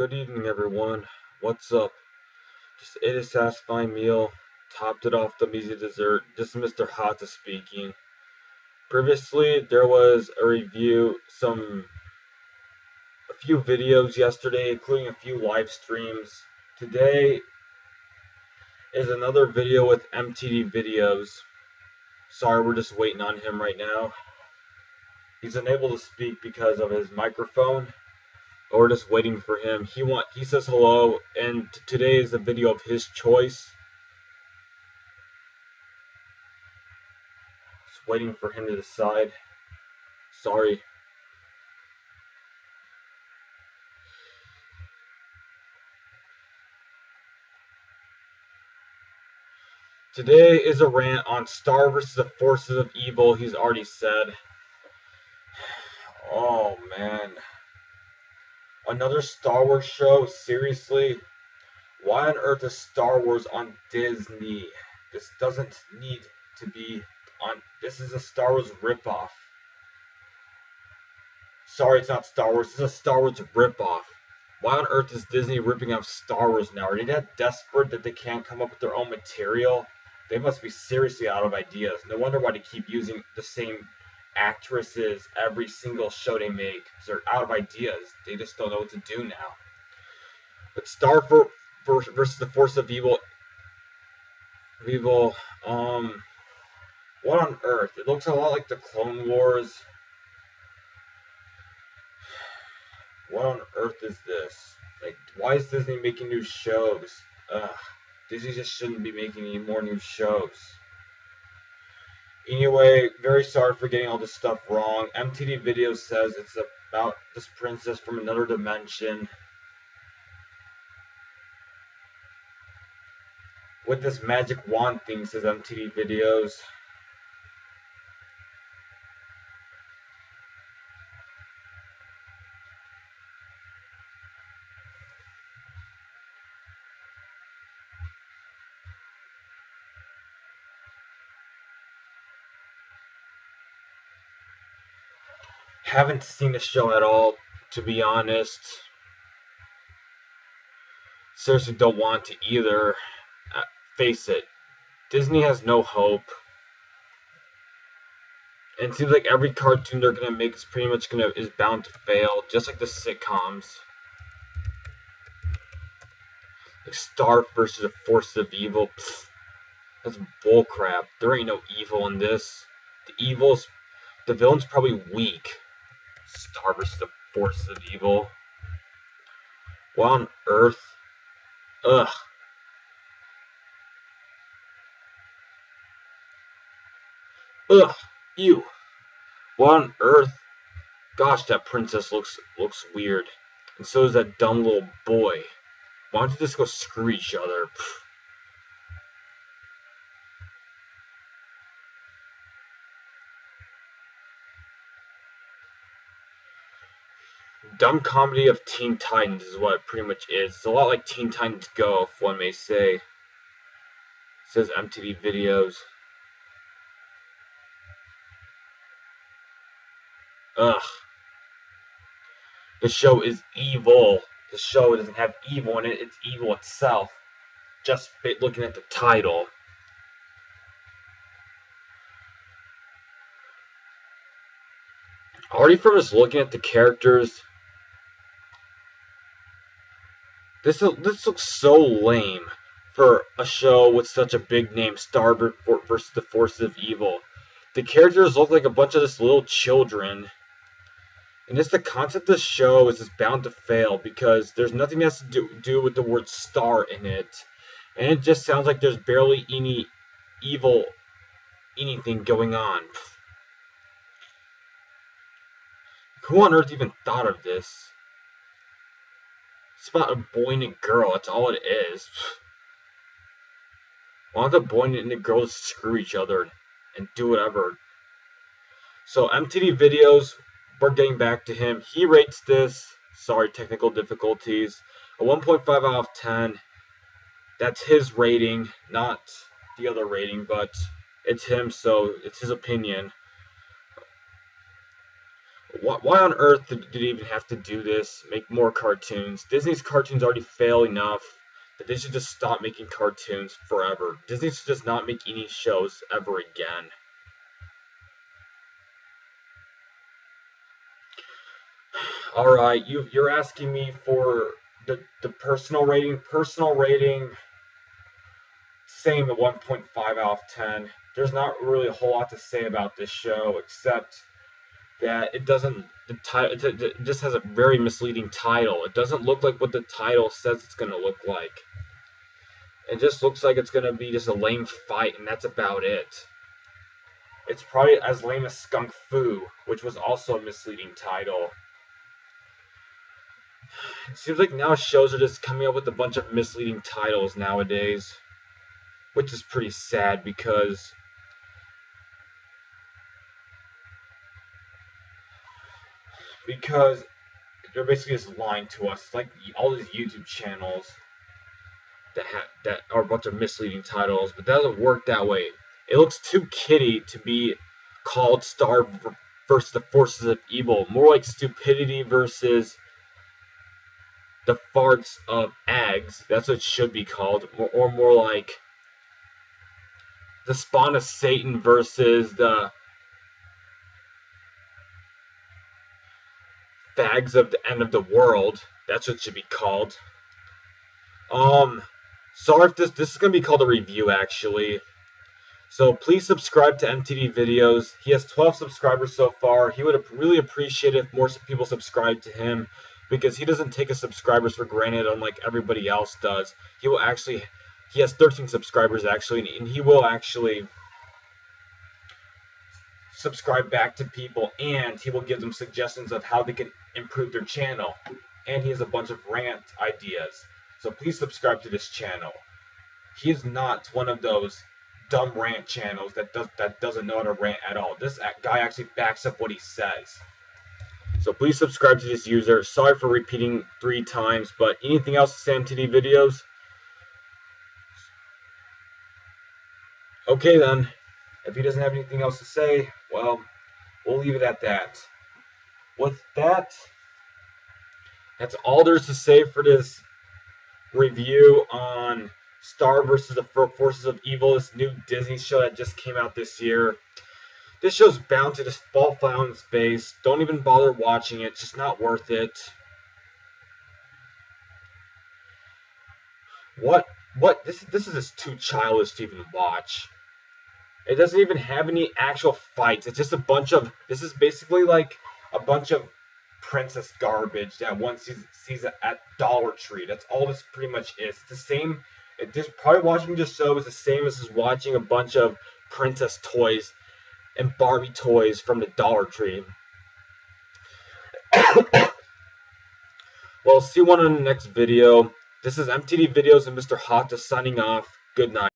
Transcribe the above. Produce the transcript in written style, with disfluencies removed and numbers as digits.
Good evening, everyone. What's up? Just ate a satisfying meal, topped it off with easy dessert. This is Mr. Hata speaking. Previously, there was a review, a few videos yesterday, including a few live streams. Today is another video with MTD Videos. Sorry, we're just waiting on him right now. He's unable to speak because of his microphone. We're just waiting for him. He says hello, and today is a video of his choice. Just waiting for him to decide. Sorry. Today is a rant on Star vs. the Forces of Evil, he's already said. Oh, man. Another Star Wars show? Seriously? Why on earth is Star Wars on Disney? This doesn't need to be on... This is a Star Wars ripoff. Sorry, it's not Star Wars. This is a Star Wars ripoff. Why on earth is Disney ripping off Star Wars now? Are they that desperate that they can't come up with their own material? They must be seriously out of ideas. No wonder why they keep using the same actresses every single show they make. They're out of ideas. They just don't know what to do now. But Star versus the Force of Evil, what on earth? It looks a lot like the Clone Wars. What on earth is this? Like, why is Disney making new shows? Ugh. Disney just shouldn't be making any more new shows. Anyway, very sorry for getting all this stuff wrong. MTD Video says it's about this princess from another dimension with this magic wand thing, says MTD Videos. Haven't seen the show at all, to be honest. Seriously don't want to either. Face it, Disney has no hope. And it seems like every cartoon they're gonna make is pretty much is bound to fail, just like the sitcoms. Like Star versus the Force of Evil. Pfft, that's bullcrap. There ain't no evil in this. The villain's probably weak. Star versus the Force of Evil. What on earth? Ugh. Ugh. Ew. What on earth? Gosh, that princess looks weird. And so does that dumb little boy. Why don't you just go screw each other? Pfft. Dumb comedy of Teen Titans is what it pretty much is. It's a lot like Teen Titans Go, if one may say. It says MTV Videos. Ugh. The show is evil. The show doesn't have evil in it. It's evil itself. Just looking at the title. Already from just looking at the characters, this looks so lame for a show with such a big name, Star versus the Forces of Evil. The characters look like a bunch of just little children. And just the concept of the show is just bound to fail because there's nothing that has to do with the word star in it. And it just sounds like there's barely any evil anything going on. Who on earth even thought of this? It's about a boy and a girl, that's all it is. Why don't the boy and the girl just screw each other and do whatever? So MTV Videos, we're getting back to him. He rates this, sorry, technical difficulties, a 1.5 out of 10. That's his rating, not the other rating, but it's him, so it's his opinion. Why on earth did they even have to do this? Make more cartoons? Disney's cartoons already fail enough that they should just stop making cartoons forever. Disney should just not make any shows ever again. Alright, you're asking me for the personal rating. Personal rating, same at 1.5 out of 10. There's not really a whole lot to say about this show except that it doesn't, the title, it just has a very misleading title. It doesn't look like what the title says it's going to look like. It just looks like it's going to be just a lame fight, and that's about it. It's probably as lame as Skunk Fu, which was also a misleading title. It seems like now shows are just coming up with a bunch of misleading titles nowadays, which is pretty sad because they're basically just lying to us. It's like all these YouTube channels that are a bunch of misleading titles, but that doesn't work that way. It looks too kiddie to be called Star versus the Forces of Evil. More like Stupidity versus the Farts of Eggs. That's what it should be called. Or more like the Spawn of Satan versus the Fags of the End of the World. That's what it should be called. Sorry if this is going to be called a review, actually. So please subscribe to MTD Videos. He has 12 subscribers so far. He would really appreciate it if more people subscribe to him, because he doesn't take his subscribers for granted unlike everybody else does. He has 13 subscribers actually, and he will actually subscribe back to people, and he will give them suggestions of how they can improve their channel. And he has a bunch of rant ideas. So please subscribe to this channel. He is not one of those dumb rant channels that doesn't know how to rant at all. This guy actually backs up what he says. So please subscribe to this user. Sorry for repeating 3 times, but anything else to say on MTD Videos? Okay then. If he doesn't have anything else to say, well, we'll leave it at that. With that, that's all there's to say for this review on Star versus the Forces of Evil, this new Disney show that just came out this year. This show's bound to just fall flat in space. Don't even bother watching it. It's just not worth it. What? This is just too childish to even watch. It doesn't even have any actual fights. It's just a bunch of... This is basically like a bunch of princess garbage that one sees at Dollar Tree. That's all this pretty much is. It's the same. Probably watching this show is the same as watching a bunch of princess toys and Barbie toys from the Dollar Tree. Well, see you on the next video. This is MTD Videos and Mr. Hata signing off. Good night.